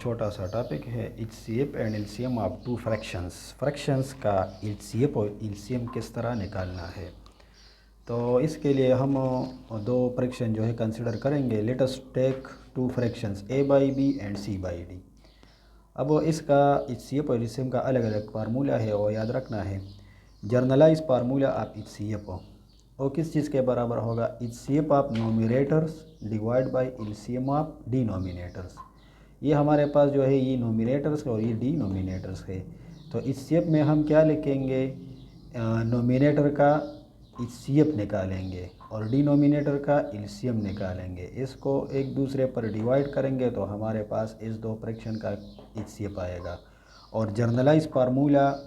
छोटा सा टॉपिक है HCF and LCM of two fractions. Fractions का एचसीएफ और एलसीएम किस तरह निकालना है। तो इसके लिए हम दो फ्रैक्शन जो है कंसिडर करेंगे। Let us take two fractions A by B and C by D. अब इसका एचसीएफ और एलसीएम का अलग अलग फार्मूला है और याद रखना है। जर्नलाइज फार्मूला ऑफ एचसीएफ और किस चीज़ के बराबर होगा, HCF of nominators divide by LCM of denominators. ये हमारे पास जो है ये नोमिनेटर्स और ये डिनोमिनेटर्स है। तो इस शेप में हम क्या लिखेंगे, नोमिनेटर का एचसीएफ निकालेंगे और डिनोमिनेटर का एलसीएम निकालेंगे। इसको एक दूसरे पर डिवाइड करेंगे तो हमारे पास इस दो फ्रैक्शन का एचसीएफ आएगा। और जर्नलाइज फार्मूला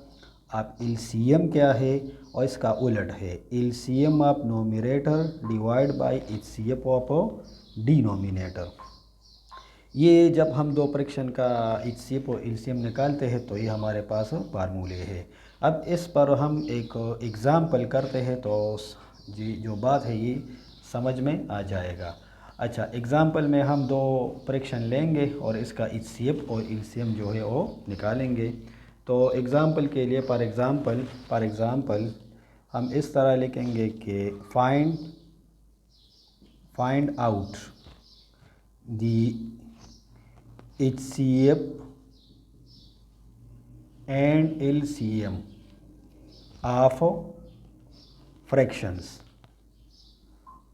आप एलसीएम क्या है और इसका उलट है, LCM of nominator divide by HCF of denominator. ये जब हम दो फ्रैक्शन का एचसीएफ और एलसीएम निकालते हैं तो ये हमारे पास फार्मूले है। अब इस पर हम एक एग्ज़ाम्पल करते हैं तो जी जो बात है ये समझ में आ जाएगा। अच्छा, एग्ज़ाम्पल में हम दो फ्रैक्शन लेंगे और इसका एचसीएफ और एलसीएम जो है वो निकालेंगे। तो एग्ज़ाम्पल के लिए फॉर एग्ज़ाम्पल हम इस तरह लिखेंगे कि find out the HCF and LCM of fractions.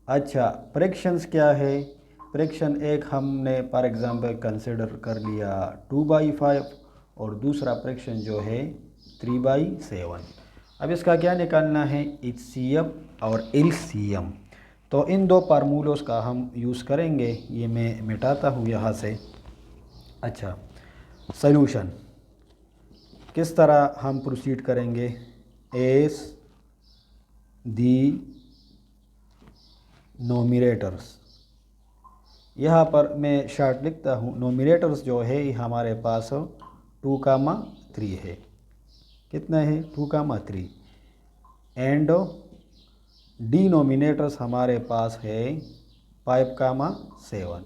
अच्छा, फ्रैक्शंस क्या है, फ्रैक्शन एक हमने फॉर एग्जांपल कंसिडर कर लिया 2/5 और दूसरा फ्रैक्शन जो है 3/7। अब इसका क्या निकालना है, HCF और LCM। तो इन दो फार्मूलों का हम यूज़ करेंगे। ये मैं मिटाता हूँ यहाँ से। अच्छा, सॉल्यूशन किस तरह हम प्रोसीड करेंगे, एस दी नोमिनेटर्स। यहाँ पर मैं शॉर्ट लिखता हूँ, नोमिनेटर्स जो है हमारे पास 2,3 है। कितना है, 2,3। एंड डिनोमिनेटर्स हमारे पास है 5,7।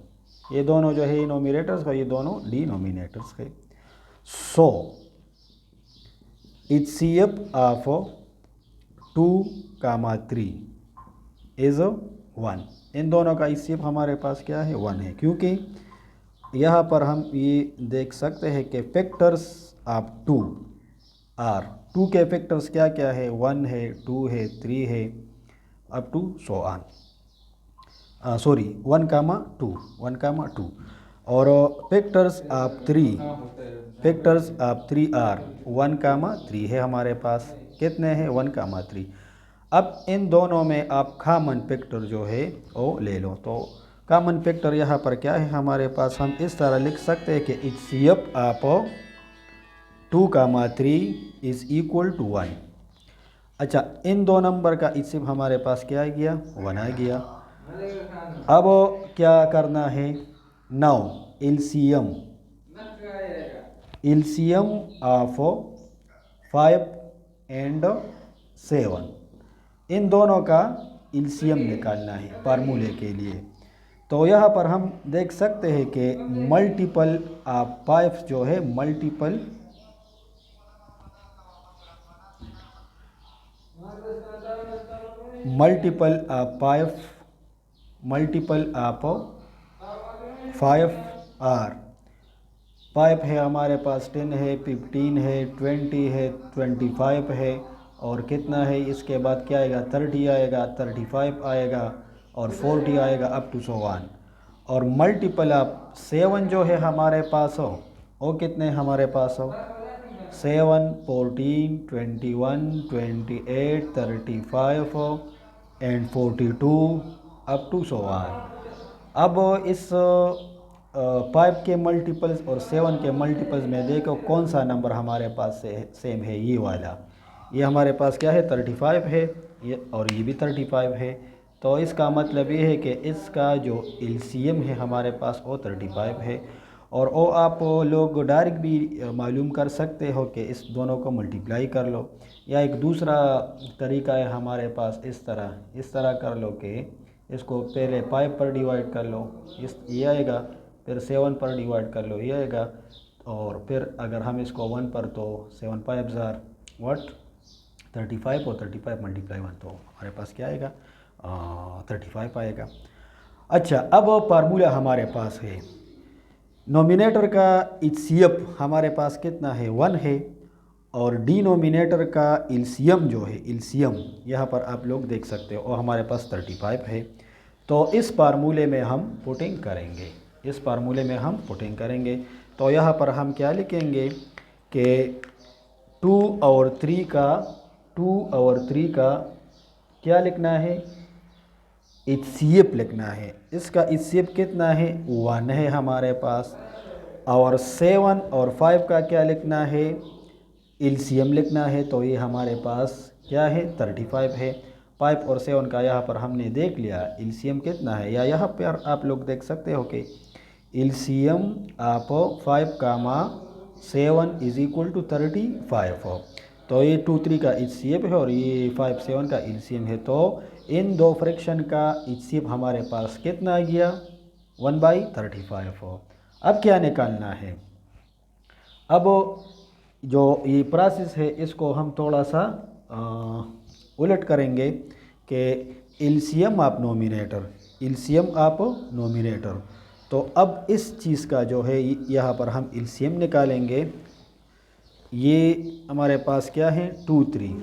ये दोनों जो है नोमिनेटर्स और ये दोनों डिनोमिनेटर्स है। सो HCF ऑफ 2,3 इज 1। इन दोनों का HCF हमारे पास क्या है, 1 है। क्योंकि यहाँ पर हम ये देख सकते हैं कि फैक्टर्स ऑफ 2 आर 2 के फैक्टर्स क्या क्या है, 1 है, 2 है, 3 है, up to so on. Sorry 1,2 और फैक्टर्स ऑफ 3 आर 1,3 है हमारे पास। कितने हैं, 1,3। अब इन दोनों में आप कॉमन फैक्टर जो है वो ले लो। तो कॉमन फैक्टर यहाँ पर क्या है हमारे पास, हम इस तरह लिख सकते हैं कि HCF of 2,3 is equal to 1। अच्छा, इन दो नंबर का HCF हमारे पास क्या आ गया, 1 आ गया। अब क्या करना है, नाउ एलसीएम ऑफ 5 एंड 7, इन दोनों का एलसीएम निकालना है फार्मूले के लिए। तो यहाँ पर हम देख सकते हैं कि मल्टीपल ऑफ 5 जो है मल्टीपल ऑफ 5 आर 5 है हमारे पास, 10 है, 15 है, 20 है, 25 है और कितना है, इसके बाद क्या आएगा, 30 आएगा, 35 आएगा और 40 आएगा अप टू सो वन। और मल्टीपल ऑफ 7 जो है हमारे पास हो, वो कितने हमारे पास हो, 7, 14, 21, 28, 35 and 42 up to so on. अब इस 5 के मल्टीपल्स और 7 के मल्टीपल्स में देखो कौन सा नंबर हमारे पास से सेम है, ये वाला। ये हमारे पास क्या है, 35 है, ये और ये भी 35 है। तो इसका मतलब ये है कि इसका जो एलसीएम है हमारे पास वो 35 है। और वो आप लोग डायरेक्ट भी मालूम कर सकते हो कि इस दोनों को मल्टीप्लाई कर लो, या एक दूसरा तरीका है हमारे पास, इस तरह कर लो कि इसको पहले 5 पर डिवाइड कर लो, इस ये आएगा फिर 7 पर डिवाइड कर लो, ये आएगा। और फिर अगर हम इसको 1 पर, तो 7 5 ज़ार व्हाट 35 और 35 मल्टीप्लाई 1, तो हमारे पास क्या आएगा 35 आएगा। अच्छा, अब फार्मूला हमारे पास है, नोमिनेटर का HCF हमारे पास कितना है 1 है, और डिनोमिनेटर का एलसीएम जो है, एलसीएम यहाँ पर आप लोग देख सकते हो, और हमारे पास 35 है। तो इस फार्मूले में हम पुटिंग करेंगे, इस फार्मूले में हम पुटिंग करेंगे। तो यहाँ पर हम क्या लिखेंगे कि 2 और 3 का क्या लिखना है, HCF लिखना है। इसका HCF कितना है 1 है हमारे पास, और 7 और 5 का क्या लिखना है, एलसीएम लिखना है। तो ये हमारे पास क्या है 35 है। 5 और 7 का यहाँ पर हमने देख लिया एलसीएम कितना है, या यहाँ पर आप लोग देख सकते हो कि एलसीएम आप 5, 7 इज इक्वल टू 35 हो। तो ये 2 3 का HCF है और ये 5 7 का एलसीएम है। तो इन दो फ्रैक्शन का HCF हमारे पास कितना आ गया 1/35 हो। अब क्या निकालना है, अब जो ये प्रोसेस है इसको हम थोड़ा सा उलट करेंगे कि एलसीएम आप नोमिनेटर, एलसीएम आप नोमिनेटर। तो अब इस चीज़ का जो है यहाँ पर हम एलसीएम निकालेंगे। ये हमारे पास क्या है 2 3,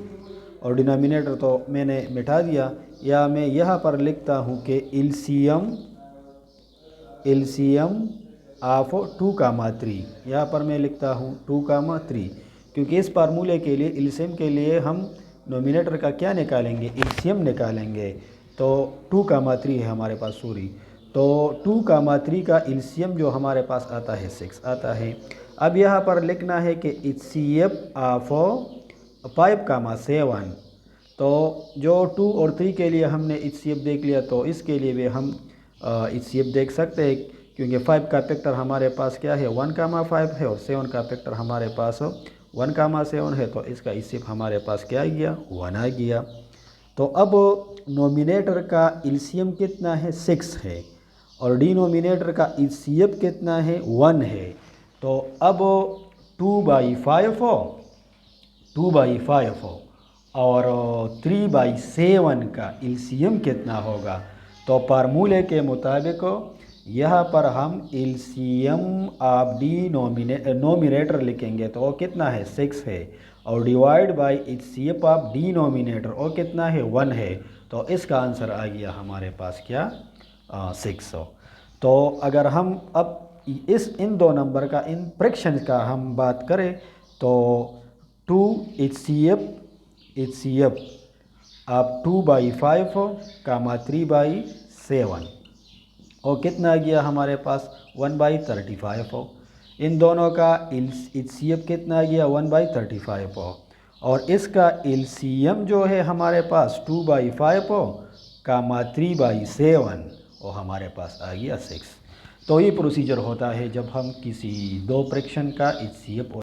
और डिनोमिनेटर तो मैंने मिटा दिया, या मैं यहाँ पर लिखता हूँ कि एलसीएम ऑफ 2,3, यहाँ पर मैं लिखता हूँ 2,3, क्योंकि इस फार्मूले के लिए एलसीएम के लिए हम नोमिनेटर का क्या निकालेंगे, एलसीएम निकालेंगे। तो 2,3 है हमारे पास, सॉरी। तो 2,3 का एलसीएम जो हमारे पास आता है 6 आता है। अब यहाँ पर लिखना है कि HCF ऑफ 5,7। तो जो 2 और 3 के लिए हमने HCF देख लिया, तो इसके लिए भी हम HCF देख सकते हैं, क्योंकि 5 का फैक्टर हमारे पास क्या है 1,5 है, और 7 का फैक्टर हमारे पास 1,7 है। तो इसका HCF हमारे पास क्या आ गया 1 आ गया। तो अब नोमिनेटर का एलसीएम कितना है 6 है, और डिनोमिनेटर का HCF कितना है 1 है। तो अब 2/5 हो, 2/5 हो, और 3/7 का एलसीएम कितना होगा। तो फार्मूले के मुताबिक यहाँ पर हम एलसीएम ऑफ नोमिनेटर लिखेंगे, तो वो कितना है 6 है, और divide by HCF of denominator वो कितना है 1 है। तो इसका आंसर आ गया हमारे पास क्या 600। तो अगर हम अब इन दो नंबर का, इन फ्रैक्शन का हम बात करें, तो 2 HCF आप 2/5 3/7, और कितना आ गया हमारे पास 1/35 हो। इन दोनों का HCF कितना आ गया 1/35 हो, और इसका एलसीएम जो है हमारे पास 2/5 हो 3/7, और हमारे पास आ गया 6। तो ये प्रोसीजर होता है जब हम किसी दो फ्रैक्शन का HCF